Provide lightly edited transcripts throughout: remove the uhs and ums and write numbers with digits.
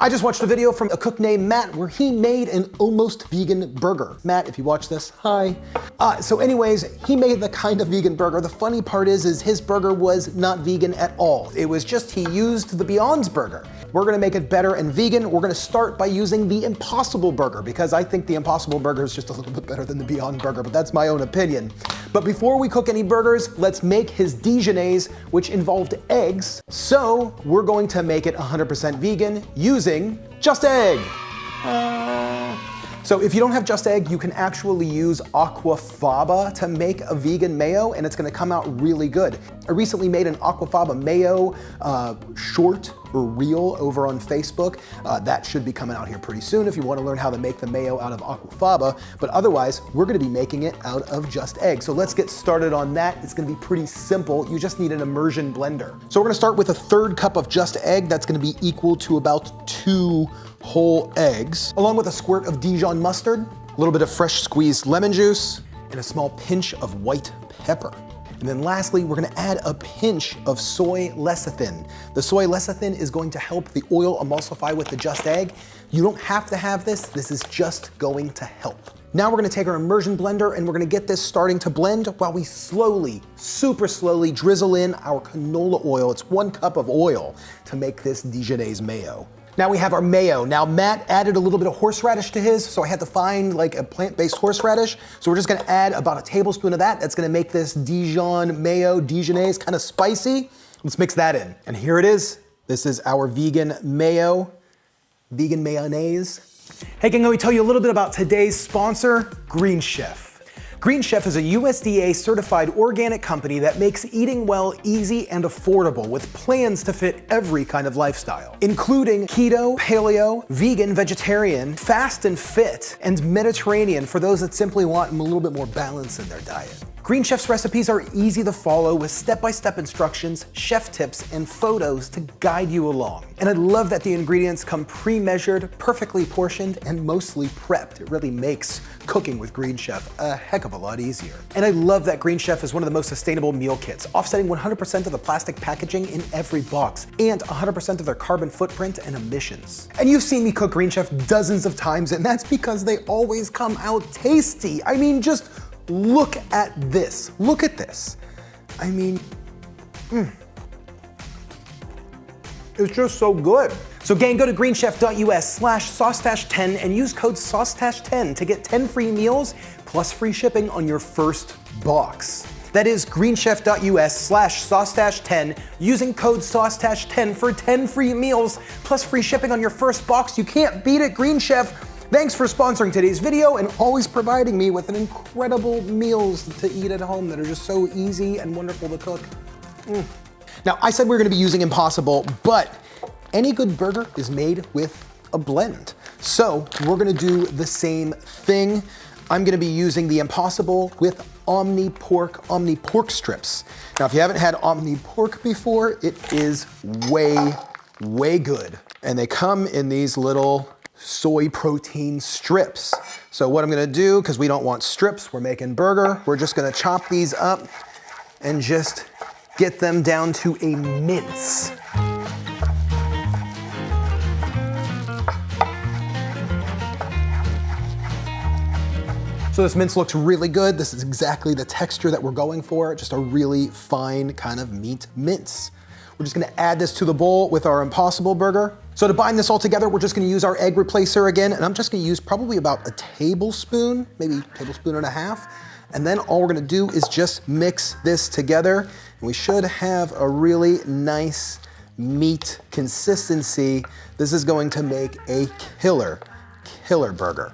I just watched a video from a cook named Matt where he made an almost vegan burger. Matt, if you watch this, hi. So anyways, he made the kind of vegan burger. The funny part is his burger was not vegan at all. It was just he used the Beyond's burger. We're gonna make it better and vegan. We're gonna start by using the Impossible Burger because I think the Impossible Burger is just a little bit better than the Beyond Burger, but that's my own opinion. But before we cook any burgers, let's make his Dijonnaise, which involved eggs. So we're going to make it 100% vegan using Just Egg. So if you don't have Just Egg, you can actually use aquafaba to make a vegan mayo and it's gonna come out really good. I recently made an aquafaba mayo short or reel over on Facebook. That should be coming out here pretty soon if you wanna learn how to make the mayo out of aquafaba, but otherwise, we're gonna be making it out of Just Egg. So let's get started on that. It's gonna be pretty simple. You just need an immersion blender. So we're gonna start with a 1/3 cup of Just Egg. That's gonna be equal to about 2 whole eggs, along with a squirt of Dijon mustard, a little bit of fresh squeezed lemon juice, and a small pinch of white pepper. And then lastly, we're gonna add a pinch of soy lecithin. The soy lecithin is going to help the oil emulsify with the Just Egg. You don't have to have this. This is just going to help. Now we're gonna take our immersion blender and we're gonna get this starting to blend while we slowly, super slowly drizzle in our canola oil. It's 1 cup of oil to make this Dijonnaise mayo. Now we have our mayo. Now Matt added a little bit of horseradish to his, so I had to find like a plant-based horseradish. So we're just gonna add about a tablespoon of that. That's gonna make this Dijon mayo, Dijonnaise, kind of spicy. Let's mix that in. And here it is. This is our vegan mayo, vegan mayonnaise. Hey gang, let me tell you a little bit about today's sponsor, Green Chef. Green Chef is a USDA certified organic company that makes eating well easy and affordable with plans to fit every kind of lifestyle, including keto, paleo, vegan, vegetarian, fast and fit, and Mediterranean for those that simply want a little bit more balance in their diet. Green Chef's recipes are easy to follow with step-by-step instructions, chef tips, and photos to guide you along. And I love that the ingredients come pre-measured, perfectly portioned, and mostly prepped. It really makes cooking with Green Chef a heck of a lot easier. And I love that Green Chef is one of the most sustainable meal kits, offsetting 100% of the plastic packaging in every box, and 100% of their carbon footprint and emissions. And you've seen me cook Green Chef dozens of times, and that's because they always come out tasty. I mean, just look at this. Look at this. I mean, it's just so good. So gang, go to greenchef.us/SauceStache10 and use code SauceStache10 to get 10 free meals plus free shipping on your first box. That is greenchef.us/SauceStache10 using code SauceStache10 for 10 free meals plus free shipping on your first box. You can't beat it, Green Chef. Thanks for sponsoring today's video and always providing me with an incredible meals to eat at home that are just so easy and wonderful to cook. Now, I said we were gonna be using Impossible, but any good burger is made with a blend. So we're gonna do the same thing. I'm gonna be using the Impossible with Omni pork strips. Now, if you haven't had Omni pork before, it is way, way good. And they come in these little soy protein strips. So what I'm gonna do, because we don't want strips, we're making burger, we're just gonna chop these up and just get them down to a mince. So this mince looks really good. This is exactly the texture that we're going for, just a really fine kind of meat mince. We're just gonna add this to the bowl with our Impossible Burger. So to bind this all together, we're just gonna use our egg replacer again, and I'm just gonna use probably about a tablespoon, maybe a tablespoon and a half. And then all we're gonna do is just mix this together, and we should have a really nice meat consistency. This is going to make a killer burger.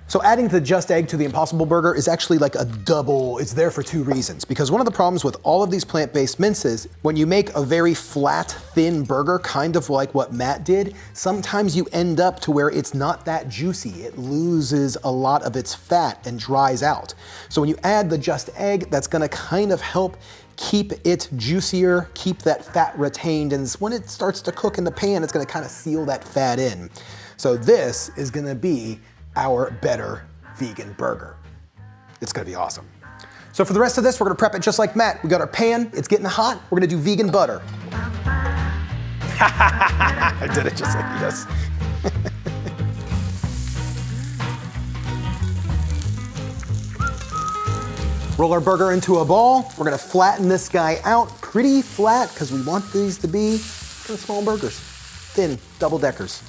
So adding the Just Egg to the Impossible Burger is actually like a double, it's there for 2 reasons. Because one of the problems with all of these plant-based minces, when you make a very flat, thin burger, kind of like what Matt did, sometimes you end up to where it's not that juicy. It loses a lot of its fat and dries out. So when you add the Just Egg, that's gonna kind of help keep it juicier, keep that fat retained, and when it starts to cook in the pan, it's gonna kind of seal that fat in. So this is gonna be our better vegan burger. It's gonna be awesome. So for the rest of this, we're gonna prep it just like Matt. We got our pan, it's getting hot, we're gonna do vegan butter. I did it just like he does. Roll our burger into a ball. We're gonna flatten this guy out pretty flat because we want these to be kind of small burgers. Thin, double deckers.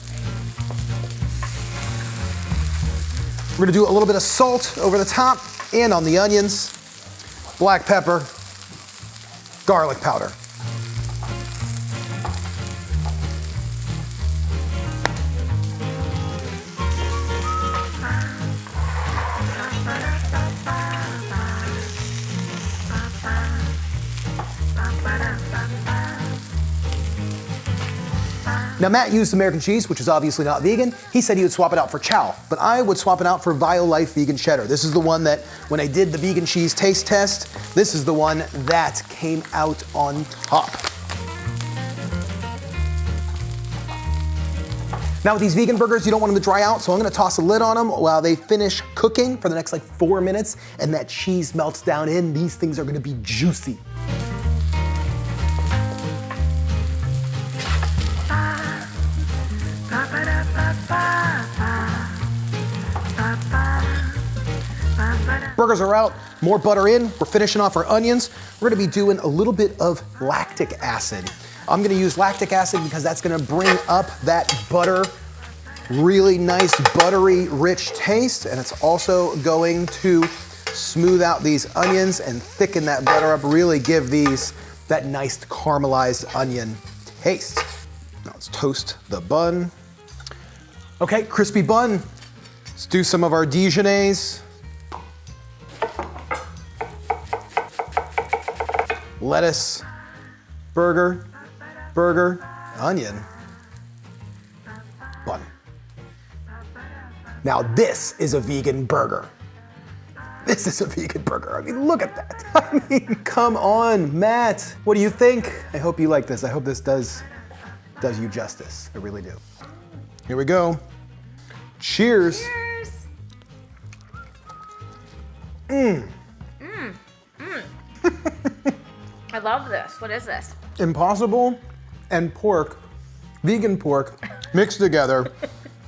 We're gonna do a little bit of salt over the top and on the onions, black pepper, garlic powder. Now Matt used American cheese, which is obviously not vegan. He said he would swap it out for chow, but I would swap it out for Violife vegan cheddar. This is the one that, when I did the vegan cheese taste test, this is the one that came out on top. Now with these vegan burgers, you don't want them to dry out, so I'm gonna toss a lid on them while they finish cooking for the next like 4 minutes, and that cheese melts down in. These things are gonna be juicy. Burgers are out, more butter in. We're finishing off our onions. We're gonna be doing a little bit of lactic acid. I'm gonna use lactic acid because that's gonna bring up that butter, really nice, buttery, rich taste, and it's also going to smooth out these onions and thicken that butter up, really give these that nice caramelized onion taste. Now let's toast the bun. Okay, crispy bun. Let's do some of our Dijonnaise. Lettuce, burger, onion, bun. Now this is a vegan burger. This is a vegan burger. I mean, look at that. I mean, come on, Matt. What do you think? I hope you like this. I hope this does you justice. I really do. Here we go. Cheers. Cheers. I love this. What is this? Impossible and pork, vegan pork, mixed together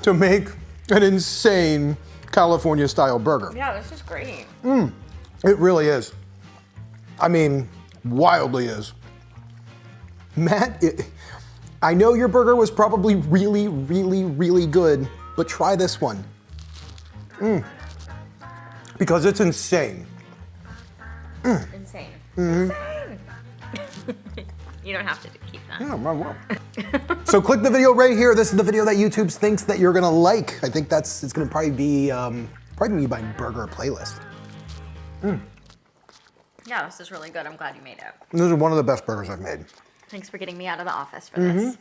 to make an insane California style burger. Yeah, this is great. It really is. I mean, wildly is. Matt, I know your burger was probably really, really, really good, but try this one. Because it's insane. Insane. Insane. You don't have to keep that. Yeah, I will. So click the video right here. This is the video that YouTube thinks that you're gonna like. I think it's gonna probably be my burger playlist. Yeah, this is really good. I'm glad you made it. This is one of the best burgers I've made. Thanks for getting me out of the office for this.